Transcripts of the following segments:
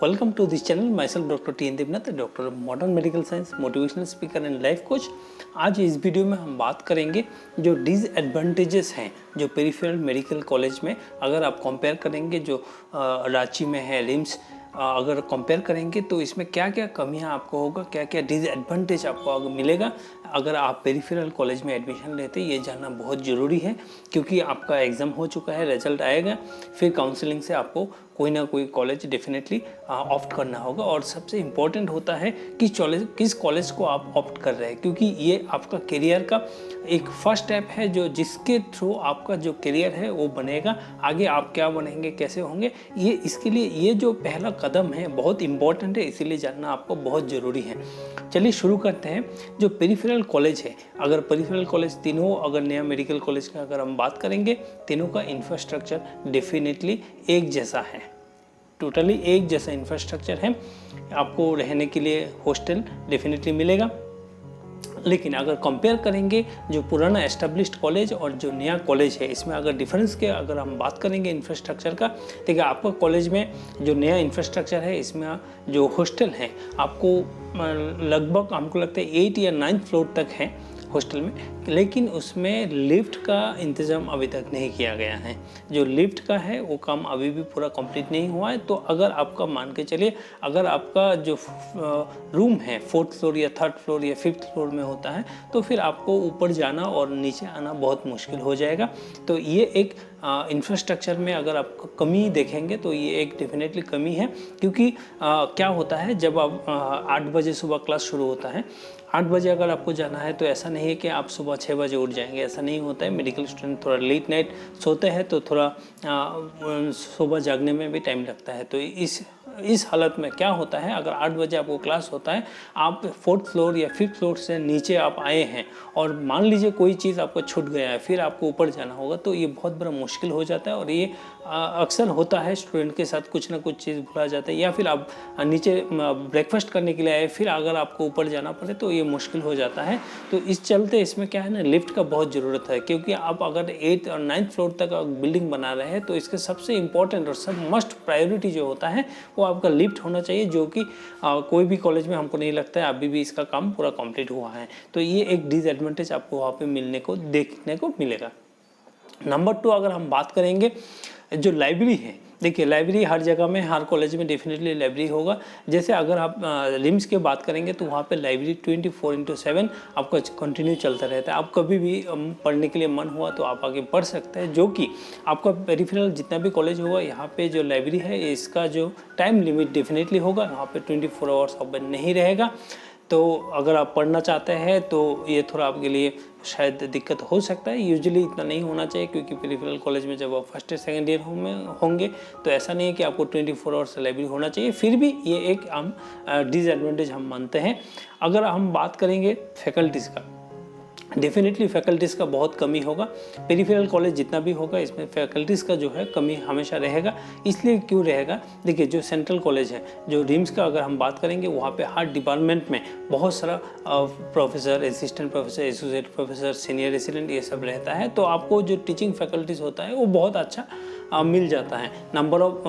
Welcome to this channel. Myself doctor T N Devnath, doctor modern medical science, motivational speaker and life coach. आज इस video में हम बात करेंगे जो डिसएडवांटेजेस हैं जो पेरिफेरल मेडिकल कॉलेज में अगर आप कंपेयर करेंगे जो रांची में है रिम्स, अगर कंपेयर करेंगे तो इसमें क्या क्या कमियां आपको होगा, क्या क्या डिसएडवांटेज आपको अगर मिलेगा अगर आप पेरिफेरल कॉलेज में एडमिशन लेते, ये जानना बहुत ज़रूरी है। क्योंकि आपका एग्ज़ाम हो चुका है, रिजल्ट आएगा, फिर काउंसलिंग से आपको कोई ना कोई कॉलेज डेफिनेटली ऑप्ट करना होगा। और सबसे इम्पोर्टेंट होता है किस कॉलेज को आप ऑप्ट कर रहे हैं, क्योंकि ये आपका करियर का एक फर्स्ट स्टेप है जो जिसके थ्रू आपका जो करियर है वो बनेगा। आगे आप क्या बनेंगे, कैसे होंगे, ये इसके लिए ये जो पहला कदम है बहुत इम्पोर्टेंट है, इसीलिए जानना आपको बहुत ज़रूरी है। चलिए शुरू करते हैं। जो पेरिफेरल कॉलेज है, अगर पेरिफेरल कॉलेज तीनों, अगर नया मेडिकल कॉलेज का अगर हम बात करेंगे, तीनों का इंफ्रास्ट्रक्चर डेफिनेटली एक जैसा है, टोटली एक जैसा इंफ्रास्ट्रक्चर है। आपको रहने के लिए हॉस्टल डेफिनेटली मिलेगा। लेकिन अगर कंपेयर करेंगे जो पुराना एस्टेब्लिश्ड कॉलेज और जो नया कॉलेज है, इसमें अगर डिफरेंस के अगर हम बात करेंगे इंफ्रास्ट्रक्चर का, देखिए आपका कॉलेज में जो नया इंफ्रास्ट्रक्चर है इसमें जो हॉस्टल है आपको लगभग हमको लगता है 8 या 9 फ्लोर तक है हॉस्टल में, लेकिन उसमें लिफ्ट का इंतज़ाम अभी तक नहीं किया गया है। जो लिफ्ट का है वो काम अभी भी पूरा कंप्लीट नहीं हुआ है। तो अगर आपका मान के चलिए, अगर आपका जो रूम है 4th फ्लोर या 3rd फ्लोर या 5th फ्लोर में होता है, तो फिर आपको ऊपर जाना और नीचे आना बहुत मुश्किल हो जाएगा। तो ये एक इंफ्रास्ट्रक्चर में अगर आप कमी देखेंगे तो ये एक डेफिनेटली कमी है। क्योंकि क्या होता है, जब आप 8 बजे सुबह क्लास शुरू होता है, 8 बजे अगर आपको जाना है तो ऐसा नहीं है कि आप सुबह 6 बजे उठ जाएंगे, ऐसा नहीं होता है। मेडिकल स्टूडेंट थोड़ा लेट नाइट सोते हैं तो थोड़ा सुबह जागने में भी टाइम लगता है। तो इस हालत में क्या होता है, अगर 8 बजे आपको क्लास होता है, आप 4th फ्लोर या 5th फ्लोर से नीचे आप आए हैं और मान लीजिए कोई चीज़ आपको छूट गया है, फिर आपको ऊपर जाना होगा, तो ये बहुत बड़ा मुश्किल हो जाता है। और ये अक्सर होता है स्टूडेंट के साथ, कुछ ना कुछ चीज़ भूला जाता है, या फिर आप नीचे ब्रेकफास्ट करने के लिए आए, फिर अगर आपको ऊपर जाना पड़े तो ये मुश्किल हो जाता है। तो इस चलते इसमें क्या है ना, लिफ्ट का बहुत ज़रूरत है। क्योंकि आप अगर 8th और 9th फ्लोर तक बिल्डिंग बना रहे हैं तो इसके सबसे इम्पॉर्टेंट और सब मस्ट प्रायोरिटी जो होता है वो आपका लिफ्ट होना चाहिए, जो कि कोई भी कॉलेज में हमको नहीं लगता है अभी भी इसका काम पूरा कंप्लीट हुआ है। तो ये एक डिसएडवांटेज आपको वहाँ पे देखने को मिलेगा। नंबर 2, अगर हम बात करेंगे जो लाइब्रेरी है, देखिए लाइब्रेरी हर जगह में, हर कॉलेज में डेफिनेटली लाइब्रेरी होगा। जैसे अगर आप रिम्स की बात करेंगे तो वहाँ पे लाइब्रेरी 24/7 आपका कंटिन्यू चलता रहता है। आप कभी भी पढ़ने के लिए मन हुआ तो आप आगे पढ़ सकते हैं। जो कि आपका पेरिफेरल जितना भी कॉलेज होगा, यहाँ पे जो लाइब्रेरी है इसका जो टाइम लिमिट डेफिनेटली होगा, यहाँ पे 24 आवर्स ओपन नहीं रहेगा। तो अगर आप पढ़ना चाहते हैं तो ये थोड़ा आपके लिए शायद दिक्कत हो सकता है। यूजुअली इतना नहीं होना चाहिए, क्योंकि पेरिफेरल कॉलेज में जब आप फर्स्ट या सेकेंड ईयर में होंगे तो ऐसा नहीं है कि आपको 24 आवर्स लाइब्रेरी होना चाहिए। फिर भी ये एक हम डिसएडवांटेज हम मानते हैं। अगर हम बात करेंगे फैकल्टीज़ का, डेफिनेटली फैकल्टीज़ का बहुत कमी होगा। पेरिफेरल कॉलेज जितना भी होगा इसमें फैकल्टीज़ का जो है कमी हमेशा रहेगा। इसलिए क्यों रहेगा, देखिए जो सेंट्रल कॉलेज है, जो रिम्स का अगर हम बात करेंगे, वहाँ पे हर डिपार्टमेंट में बहुत सारा professor, assistant professor, associate professor, senior resident, ये सब रहता है। तो आपको जो टीचिंग फैकल्टीज़ होता है वो बहुत अच्छा मिल जाता है। नंबर ऑफ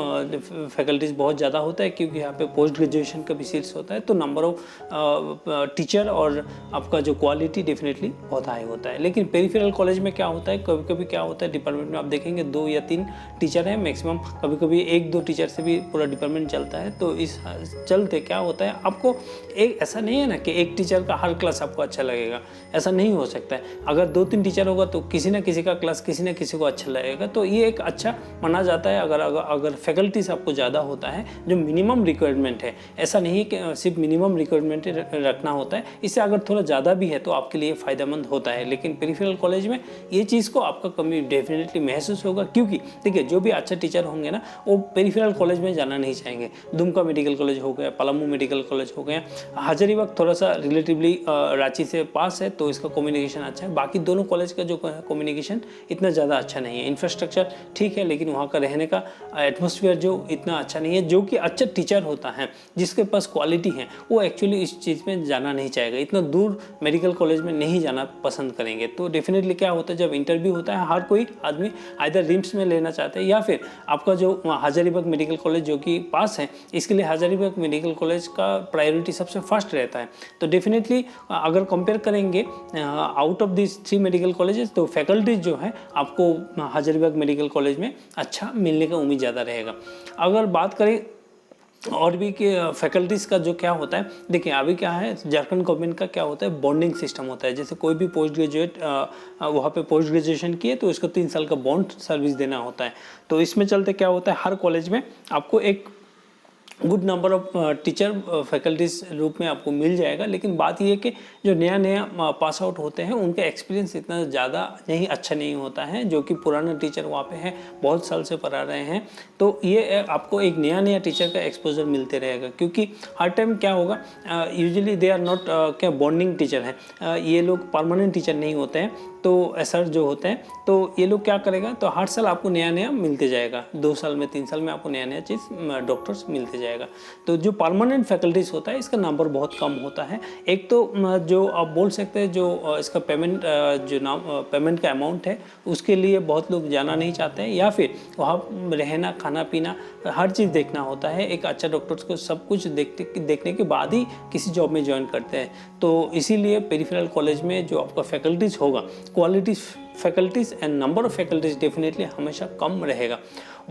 फैकल्टीज़ बहुत ज़्यादा होता है, क्योंकि यहाँ पे पोस्ट ग्रेजुएशन का भी सीट्स होता है। तो नंबर ऑफ टीचर और आपका जो क्वालिटी डेफिनेटली बहुत हाई होता है। लेकिन पेरिफेरल कॉलेज में क्या होता है, कभी कभी क्या होता है, डिपार्टमेंट में आप देखेंगे 2 या 3 टीचर हैं मैक्सिमम, कभी कभी 1-2 टीचर से भी पूरा डिपार्टमेंट चलता है। तो इस चलते क्या होता है, आपको एक ऐसा नहीं है ना कि एक टीचर का हर क्लास आपको अच्छा लगेगा, ऐसा नहीं हो सकता है। अगर 2-3 टीचर होगा तो किसी ना किसी का क्लास किसी न किसी को अच्छा लगेगा। तो ये एक अच्छा माना जाता है। अगर फैकल्टीज आपको ज़्यादा होता है, जो मिनिमम रिक्वायरमेंट है, ऐसा नहीं है कि सिर्फ मिनिमम रिक्वायरमेंट रखना होता है, इससे अगर थोड़ा ज़्यादा भी है तो आपके लिए फ़ायदेमंद होता है। लेकिन पेरिफेरल कॉलेज में ये चीज़ को आपका कमी डेफिनेटली महसूस होगा। क्योंकि देखिए जो भी अच्छा टीचर होंगे ना, वो पेरिफेरल कॉलेज में जाना नहीं चाहेंगे। दुमका मेडिकल कॉलेज हो गया, पलामू मेडिकल कॉलेज हो गया, हजारीबाग थोड़ा सा रिलेटिवली रांची से पास है तो इसका कम्युनिकेशन अच्छा है। बाकी दोनों कॉलेज का जो कम्युनिकेशन इतना ज़्यादा अच्छा नहीं है। इंफ्रास्ट्रक्चर ठीक है, लेकिन लेकिन वहाँ का रहने का एटमॉस्फेयर जो इतना अच्छा नहीं है। जो कि अच्छा टीचर होता है, जिसके पास क्वालिटी है, वो एक्चुअली इस चीज़ में जाना नहीं चाहेगा, इतना दूर मेडिकल कॉलेज में नहीं जाना पसंद करेंगे। तो डेफिनेटली क्या होता है, जब इंटरव्यू होता है हर कोई आदमी आइदर रिम्स में लेना चाहते हैं या फिर आपका जो हजारीबाग मेडिकल कॉलेज जो कि पास है, इसके लिए हजारीबाग मेडिकल कॉलेज का प्रायोरिटी सबसे फर्स्ट रहता है। तो डेफिनेटली अगर कंपेयर करेंगे out of this 3 medical colleges, तो फैकल्टीज जो है आपको हजारीबाग मेडिकल कॉलेज में अच्छा मिलने का उम्मीद ज़्यादा रहेगा। अगर बात करें और भी कि फैकल्टीज़ का जो क्या होता है, देखिए अभी क्या है, झारखंड गवर्नमेंट का क्या होता है, बॉन्डिंग सिस्टम होता है। जैसे कोई भी पोस्ट ग्रेजुएट वहाँ पे पोस्ट ग्रेजुएशन किए तो इसको 3 साल का बॉन्ड सर्विस देना होता है। तो इसमें चलते क्या होता है, हर कॉलेज में आपको एक good number of teacher faculties रूप में आपको मिल जाएगा। लेकिन बात ये है कि जो नया पास आउट होते हैं उनका एक्सपीरियंस इतना ज़्यादा अच्छा नहीं होता है, जो कि पुराना टीचर वहाँ पे हैं, बहुत साल से पढ़ा रहे हैं। तो ये आपको एक नया टीचर का एक्सपोजर मिलते रहेगा, क्योंकि हर टाइम क्या होगा, यूजुअली दे आर नॉट क्या बॉन्डिंग टीचर हैं, ये लोग परमानेंट टीचर नहीं होते हैं। तो एसआर जो होते हैं, तो ये लोग क्या करेगा, तो हर साल आपको नया मिलते जाएगा, 2 साल में 3 साल में आपको नया चीज़ डॉक्टर्स मिलते जाएगा। तो जो परमानेंट फैकल्टीज होता है इसका नंबर बहुत कम होता है। एक तो जो आप बोल सकते हैं, जो इसका पेमेंट पेमेंट का अमाउंट है उसके लिए बहुत लोग जाना नहीं चाहते हैं, या फिर वहाँ रहना, खाना पीना, हर चीज़ देखना होता है। एक अच्छा डॉक्टर्स को सब कुछ देखने के बाद ही किसी जॉब में ज्वाइन करते हैं। तो इसीलिए पेरिफेरल कॉलेज में जो आपका फैकल्टीज होगा, quality faculties and number of faculties definitely हमेशा कम रहेगा।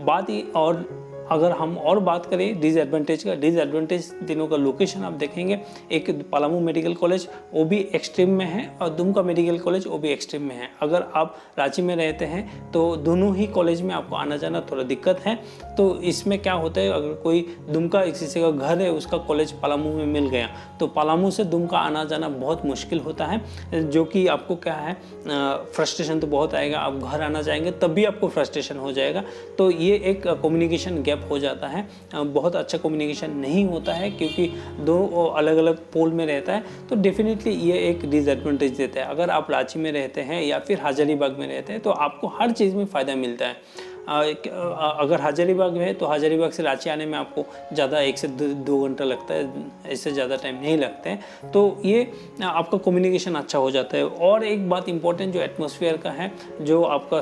बात ही और अगर हम और बात करें डिसएडवांटेज का, डिसएडवांटेज तीनों का लोकेशन आप देखेंगे, एक पलामू मेडिकल कॉलेज वो भी एक्सट्रीम में है और दुमका मेडिकल कॉलेज वो भी एक्सट्रीम में है। अगर आप रांची में रहते हैं तो दोनों ही कॉलेज में आपको आना जाना थोड़ा दिक्कत है। तो इसमें क्या होता है, अगर कोई दुमका किसी का घर है, उसका कॉलेज पलामू में मिल गया, तो पलामू से दुमका आना जाना बहुत मुश्किल होता है, जो कि आपको क्या है, फ्रस्ट्रेशन तो बहुत आएगा। आप घर आना चाहेंगे तब भी आपको फ्रस्ट्रेशन हो जाएगा। तो ये एक कम्युनिकेशन गैप हो जाता है, बहुत अच्छा कम्युनिकेशन नहीं होता है, क्योंकि दो अलग अलग पोल में रहता है। तो डेफिनेटली ये एक डिसएडवांटेज देता है। अगर आप रांची में रहते हैं या फिर हजारीबाग में रहते हैं तो आपको हर चीज़ में फ़ायदा मिलता है। अगर हजारीबाग में है तो हजारीबाग से रांची आने में आपको ज़्यादा 1 से 2 घंटा लगता है, इससे ज़्यादा टाइम नहीं लगते हैं। तो ये आपका कम्युनिकेशन अच्छा हो जाता है। और एक बात इम्पोर्टेंट जो एटमॉस्फेयर का है, जो आपका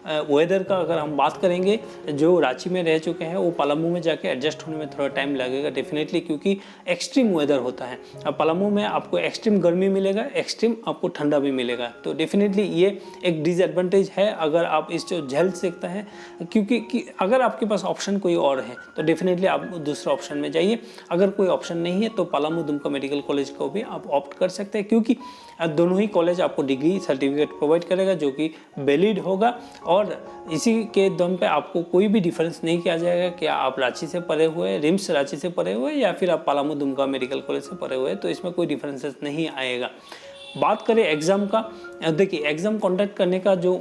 वेदर का अगर हम बात करेंगे, जो रांची में रह चुके हैं वो पलामू में जाके एडजस्ट होने में थोड़ा टाइम लगेगा डेफिनेटली, क्योंकि एक्सट्रीम वेदर होता है। अब पलामू में आपको एक्सट्रीम गर्मी मिलेगा, एक्सट्रीम आपको ठंडा भी मिलेगा। तो डेफिनेटली ये एक डिसएडवांटेज है अगर आप इस जो झेल सकते हैं, क्योंकि अगर आपके पास ऑप्शन कोई और है तो डेफिनेटली आप दूसरा ऑप्शन में जाइए। अगर कोई ऑप्शन नहीं है तो पलामू दुमका मेडिकल कॉलेज को भी आप ऑप्ट कर सकते हैं, क्योंकि दोनों ही कॉलेज आपको डिग्री सर्टिफिकेट प्रोवाइड करेगा जो कि वैलिड होगा। और इसी के दम पे आपको कोई भी डिफरेंस नहीं किया जाएगा कि आप रांची से पढ़े हुए, रिम्स रांची से पढ़े हुए या फिर आप पलामू दुमका मेडिकल कॉलेज से पढ़े हुए, तो इसमें कोई डिफरेंसेस नहीं आएगा। बात करें एग्ज़ाम का, देखिए एग्ज़ाम कंडक्ट करने का जो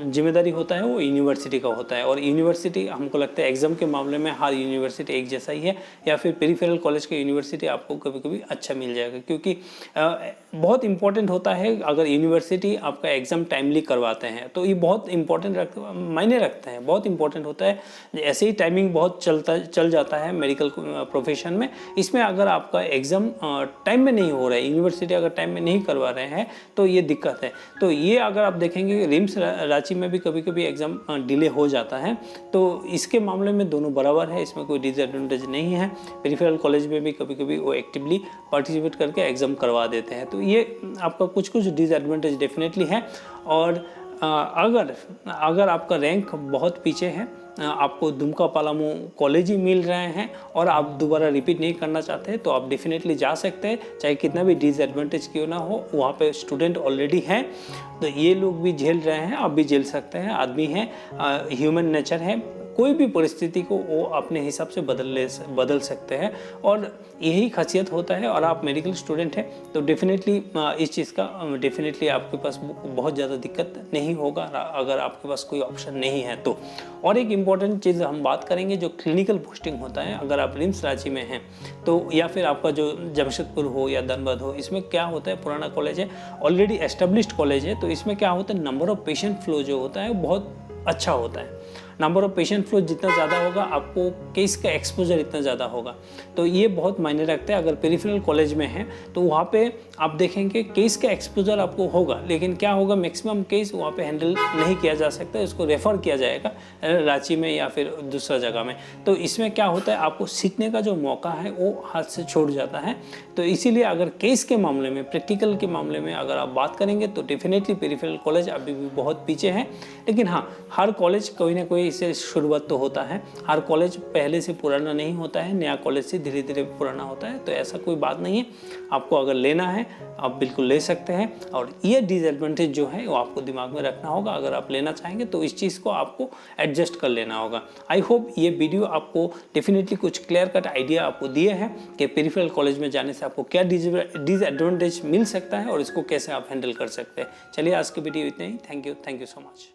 जिम्मेदारी होता है वो यूनिवर्सिटी का होता है। और यूनिवर्सिटी हमको लगता है एग्ज़ाम के मामले में हर यूनिवर्सिटी एक जैसा ही है, या फिर पेरिफेरल कॉलेज के यूनिवर्सिटी आपको कभी कभी अच्छा मिल जाएगा, क्योंकि बहुत इंपॉर्टेंट होता है अगर यूनिवर्सिटी आपका एग्ज़ाम टाइमली करवाते हैं तो ये बहुत इंपॉर्टेंट मायने रखते हैं, बहुत इंपॉर्टेंट होता है। ऐसे ही टाइमिंग बहुत चल जाता है मेडिकल प्रोफेशन में। इसमें अगर आपका एग्ज़ाम टाइम में नहीं हो रहा है, यूनिवर्सिटी अगर टाइम में नहीं करवा रहे हैं तो ये दिक्कत है। तो ये अगर आप देखेंगे रिम्स रांची में भी कभी कभी एग्ज़ाम डिले हो जाता है, तो इसके मामले में दोनों बराबर है, इसमें कोई डिसएडवांटेज नहीं है। पेरिफेरल कॉलेज में भी कभी कभी वो एक्टिवली पार्टिसिपेट करके एग्ज़ाम करवा देते हैं। तो ये आपका कुछ डिसएडवांटेज डेफिनेटली है। और अगर आपका रैंक बहुत पीछे है, आपको दुमका पलामू कॉलेज ही मिल रहे हैं और आप दोबारा रिपीट नहीं करना चाहते, तो आप डेफिनेटली जा सकते हैं, चाहे कितना भी डिसएडवांटेज क्यों ना हो। वहाँ पे स्टूडेंट ऑलरेडी हैं, तो ये लोग भी झेल रहे हैं, आप भी झेल सकते हैं, आदमी हैं, ह्यूमन नेचर है। कोई भी परिस्थिति को वो अपने हिसाब से बदल सकते हैं, और यही खासियत होता है। और आप मेडिकल स्टूडेंट हैं तो डेफिनेटली इस चीज़ का डेफिनेटली आपके पास बहुत ज़्यादा दिक्कत नहीं होगा अगर आपके पास कोई ऑप्शन नहीं है तो। और एक इम्पॉर्टेंट चीज़ हम बात करेंगे जो क्लिनिकल पोस्टिंग होता है, अगर आप रिम्स रांची में हैं तो, या फिर आपका जो जमशेदपुर हो या धनबाद हो, इसमें क्या होता है, पुराना कॉलेज है, ऑलरेडी एस्टेब्लिश्ड कॉलेज है, तो इसमें क्या होता है, नंबर ऑफ पेशेंट फ्लो जो होता है बहुत अच्छा होता है। नंबर ऑफ पेशेंट फ्लो जितना ज़्यादा होगा, आपको केस का एक्सपोजर इतना ज़्यादा होगा। तो ये बहुत मायने रखता है। अगर पेरिफेरल कॉलेज में है तो वहाँ पे आप देखेंगे केस का एक्सपोजर आपको होगा, लेकिन क्या होगा, मैक्सिमम केस वहाँ पे हैंडल नहीं किया जा सकता, इसको रेफ़र किया जाएगा रांची में या फिर दूसरा जगह में। तो इसमें क्या होता है, आपको सीखने का जो मौका है वो हाथ से छूट जाता है। तो इसीलिए अगर केस के मामले में, प्रैक्टिकल के मामले में अगर आप बात करेंगे तो डेफिनेटली पेरिफेरल कॉलेज अभी भी बहुत पीछे है। लेकिन हाँ, हर कॉलेज कोई ना कोई इससे शुरुआत तो होता है। हर कॉलेज पहले से पुराना नहीं होता है, नया कॉलेज से धीरे धीरे पुराना होता है। तो ऐसा कोई बात नहीं है, आपको अगर लेना है आप बिल्कुल ले सकते हैं। और ये डिसएडवांटेज जो है वो आपको दिमाग में रखना होगा। अगर आप लेना चाहेंगे तो इस चीज़ को आपको एडजस्ट कर लेना होगा। आई होप ये वीडियो आपको डेफिनेटली कुछ क्लियर कट आइडिया आपको दिए हैं कि पेरिफेरल कॉलेज में जाने से आपको क्या डिसएडवांटेज मिल सकता है और इसको कैसे आप हैंडल कर सकते हैं। चलिए आज की वीडियो इतना ही। Thank you so much.